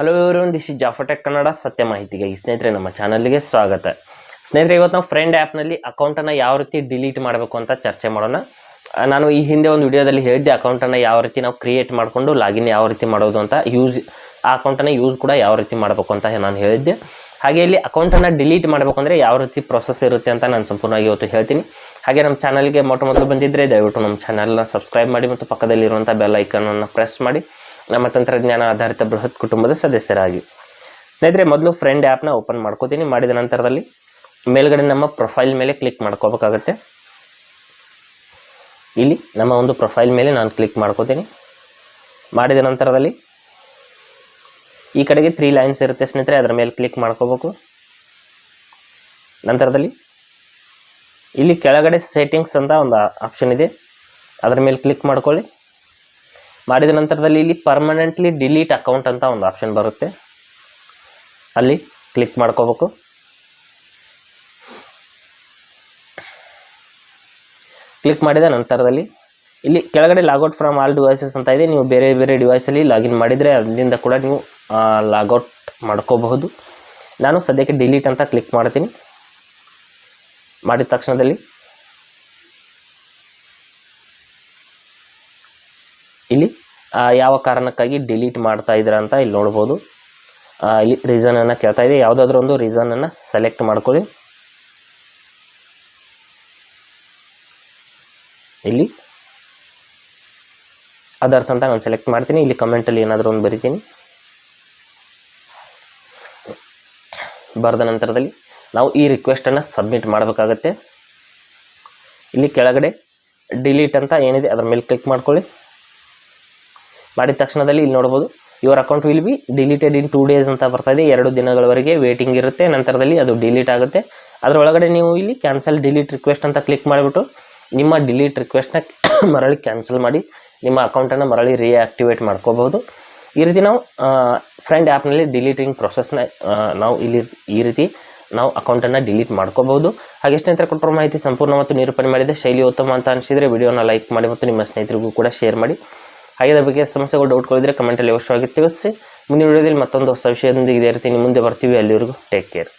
Hello everyone, this is Jafar tech Kannada ಸತ್ಯ ಮಾಹಿತಿಗಾಗಿ ಸ್ನೇಹಿತರೆ ನಮ್ಮ ಚಾನಲ್ಗೆ ಸ್ವಾಗತ. ಸ್ನೇಹಿತರೆ, ಇವತ್ತು ನಾವು ಫ್ರೆಂಡ್ ಆ್ಯಪ್ನಲ್ಲಿ ಅಕೌಂಟನ್ನು ಯಾವ ರೀತಿ ಡಿಲೀಟ್ ಮಾಡಬೇಕು ಅಂತ ಚರ್ಚೆ ಮಾಡೋಣ. ನಾನು ಈ ಹಿಂದೆ ಒಂದು ವಿಡಿಯೋದಲ್ಲಿ ಹೇಳಿದ್ದೆ ಅಕೌಂಟನ್ನು ಯಾವ ರೀತಿ ನಾವು ಕ್ರಿಯೇಟ್ ಮಾಡಿಕೊಂಡು ಲಾಗಿನ್ ಯಾವ ರೀತಿ ಮಾಡೋದು ಅಂತ, ಆ ಅಕೌಂಟನ್ನು ಯೂಸ್ ಕೂಡ ಯಾವ ರೀತಿ ಮಾಡಬೇಕು ಅಂತ ನಾನು ಹೇಳಿದ್ದೆ. ಹಾಗೆ ಇಲ್ಲಿ ಅಕೌಂಟನ್ನು ಡಿಲೀಟ್ ಮಾಡಬೇಕು ಅಂದರೆ ಯಾವ ರೀತಿ ಪ್ರೊಸೆಸ್ ಇರುತ್ತೆ ಅಂತ ನಾನು ಸಂಪೂರ್ಣವಾಗಿ ಇವತ್ತು ಹೇಳ್ತೀನಿ. ಹಾಗೆ ನಮ್ಮ ಚಾನಲ್ಗೆ ಮೊದಲು ಬಂದಿದ್ದರೆ ದಯವಿಟ್ಟು ನಮ್ಮ ಚಾನಲ್ನ ಸಬ್ಸ್ಕ್ರೈಬ್ ಮಾಡಿ ಮತ್ತು ಪಕ್ಕದಲ್ಲಿರುವಂಥ ಬೆಲ್ ಐಕನನ್ನು ಪ್ರೆಸ್ ಮಾಡಿ ನಮ್ಮ ತಂತ್ರಜ್ಞಾನ ಆಧಾರಿತ ಬೃಹತ್ ಕುಟುಂಬದ ಸದಸ್ಯರಾಗಿ. ಸ್ನೇಹಿತರೆ, ಮೊದಲು ಫ್ರೆಂಡ್ ಆ್ಯಪ್ನ ಓಪನ್ ಮಾಡ್ಕೋತೀನಿ. ಮಾಡಿದ ನಂತರದಲ್ಲಿ ಮೇಲ್ಗಡೆ ನಮ್ಮ ಪ್ರೊಫೈಲ್ ಮೇಲೆ ಕ್ಲಿಕ್ ಮಾಡ್ಕೋಬೇಕಾಗತ್ತೆ. ಇಲ್ಲಿ ನಮ್ಮ ಒಂದು ಪ್ರೊಫೈಲ್ ಮೇಲೆ ನಾನು ಕ್ಲಿಕ್ ಮಾಡ್ಕೋತೀನಿ. ಮಾಡಿದ ನಂತರದಲ್ಲಿ ಈ ಕಡೆಗೆ 3 ಲೈನ್ಸ್ ಇರುತ್ತೆ ಸ್ನೇಹಿತರೆ, ಅದರ ಮೇಲೆ ಕ್ಲಿಕ್ ಮಾಡ್ಕೋಬೇಕು. ನಂತರದಲ್ಲಿ ಇಲ್ಲಿ ಕೆಳಗಡೆ ಸೆಟ್ಟಿಂಗ್ಸ್ ಅಂತ ಒಂದು ಆಪ್ಷನ್ ಇದೆ, ಅದರ ಮೇಲೆ ಕ್ಲಿಕ್ ಮಾಡ್ಕೊಳ್ಳಿ. ಮಾಡಿದ ನಂತರದಲ್ಲಿ ಇಲ್ಲಿ ಪರ್ಮನೆಂಟ್ಲಿ ಡಿಲೀಟ್ ಅಕೌಂಟ್ ಅಂತ ಒಂದು ಆಪ್ಷನ್ ಬರುತ್ತೆ, ಅಲ್ಲಿ ಕ್ಲಿಕ್ ಮಾಡ್ಕೋಬೇಕು. ಕ್ಲಿಕ್ ಮಾಡಿದ ನಂತರದಲ್ಲಿ ಇಲ್ಲಿ ಕೆಳಗಡೆ ಲಾಗೌಟ್ ಫ್ರಮ್ ಆಲ್ ಡಿವೈಸಸ್ ಅಂತ ಇದೆ. ನೀವು ಬೇರೆ ಬೇರೆ ಡಿವೈಸಲ್ಲಿ ಲಾಗಿನ್ ಮಾಡಿದರೆ ಅದರಿಂದ ಕೂಡ ನೀವು ಲಾಗೌಟ್ ಮಾಡ್ಕೋಬಹುದು. ನಾನು ಸದ್ಯಕ್ಕೆ ಡಿಲೀಟ್ ಅಂತ ಕ್ಲಿಕ್ ಮಾಡ್ತೀನಿ. ಮಾಡಿದ ತಕ್ಷಣದಲ್ಲಿ ಇಲ್ಲಿ ಯಾವ ಕಾರಣಕ್ಕಾಗಿ ಡಿಲೀಟ್ ಮಾಡ್ತಾ ಇದ್ದೀರಾ ಅಂತ ಇಲ್ಲಿ ನೋಡ್ಬೋದು. ಇಲ್ಲಿ ರೀಸನನ್ನು ಕೇಳ್ತಾ ಇದೆ, ಯಾವುದಾದ್ರೂ ಒಂದು ರೀಸನನ್ನು ಸೆಲೆಕ್ಟ್ ಮಾಡ್ಕೊಳ್ಳಿ. ಇಲ್ಲಿ ಅದರ್ಸ್ ಅಂತ ನಾನು ಸೆಲೆಕ್ಟ್ ಮಾಡ್ತೀನಿ. ಇಲ್ಲಿ ಕಮೆಂಟಲ್ಲಿ ಏನಾದರೂ ಒಂದು ಬರಿತೀನಿ. ಬರೆದ ನಂತರದಲ್ಲಿ ನಾವು ಈ ರಿಕ್ವೆಸ್ಟನ್ನು ಸಬ್ಮಿಟ್ ಮಾಡಬೇಕಾಗತ್ತೆ. ಇಲ್ಲಿ ಕೆಳಗಡೆ ಡಿಲೀಟ್ ಅಂತ ಏನಿದೆ ಅದರ ಮೇಲೆ ಕ್ಲಿಕ್ ಮಾಡ್ಕೊಳ್ಳಿ. ಮಾಡಿದ ತಕ್ಷಣದಲ್ಲಿ ಇಲ್ಲಿ ನೋಡ್ಬೋದು, your account will be deleted in 2 days ಅಂತ ಬರ್ತಾ ಇದೆ. 2 ದಿನಗಳವರೆಗೆ ವೇಟಿಂಗ್ ಇರುತ್ತೆ. ನಂತರದಲ್ಲಿ ಅದು ಡಿಲೀಟ್ ಆಗುತ್ತೆ. ಅದರೊಳಗಡೆ ನೀವು ಇಲ್ಲಿ ಕ್ಯಾನ್ಸಲ್ ಡಿಲೀಟ್ ರಿಕ್ವೆಸ್ಟ್ ಅಂತ ಕ್ಲಿಕ್ ಮಾಡಿಬಿಟ್ಟು ನಿಮ್ಮ ಡಿಲೀಟ್ ರಿಕ್ವೆಸ್ಟ್ನ ಮರಳಿ ಕ್ಯಾನ್ಸಲ್ ಮಾಡಿ ನಿಮ್ಮ ಅಕೌಂಟನ್ನು ಮರಳಿ ರಿಯಾಕ್ಟಿವೇಟ್ ಮಾಡ್ಕೋಬಹುದು. ಈ ರೀತಿ ನಾವು ಫ್ರೆಂಡ್ ಆ್ಯಪ್ನಲ್ಲಿ ಡಿಲೀಟಿಂಗ್ ಪ್ರೊಸೆಸ್ನ ನಾವು ಇಲ್ಲಿ ಈ ರೀತಿ ನಾವು ಅಕೌಂಟನ್ನು ಡಿಲೀಟ್ ಮಾಡ್ಕೋಬಹುದು. ಹಾಗೆ ಸ್ನೇಹಿತರೆ, ಕೊಟ್ಟಿರೋ ಮಾಹಿತಿ ಸಂಪೂರ್ಣ ಮತ್ತು ನಿರೂಪಣೆ ಮಾಡಿದೆ, ಶೈಲಿ ಉತ್ತಮ ಅಂತ ಅನಿಸಿದರೆ ವಿಡಿಯೋನ ಲೈಕ್ ಮಾಡಿ ಮತ್ತು ನಿಮ್ಮ ಸ್ನೇಹಿತರಿಗೂ ಕೂಡ ಶೇರ್ ಮಾಡಿ. ಹಾಗೆ ಅದರ ಬಗ್ಗೆ ಸಮಸ್ಯೆಗಳು ಡೌಟ್ಗಳಿದ್ದರೆ ಕಮೆಂಟಲ್ಲಿ ಅವಶ್ಯವಾಗಿ ತಿಳಿಸಿ. ಮುಂದಿನ ವಿಡಿಯೋದಲ್ಲಿ ಮತ್ತೊಂದು ಹೊಸ ವಿಷಯದೊಂದಿಗೆ ಇದೇ ರೀತಿ ನಿಮ್ಮ ಮುಂದೆ ಬರ್ತೀವಿ. ಅಲ್ಲಿವರೆಗೂ ಟೇಕ್ ಕೇರ್.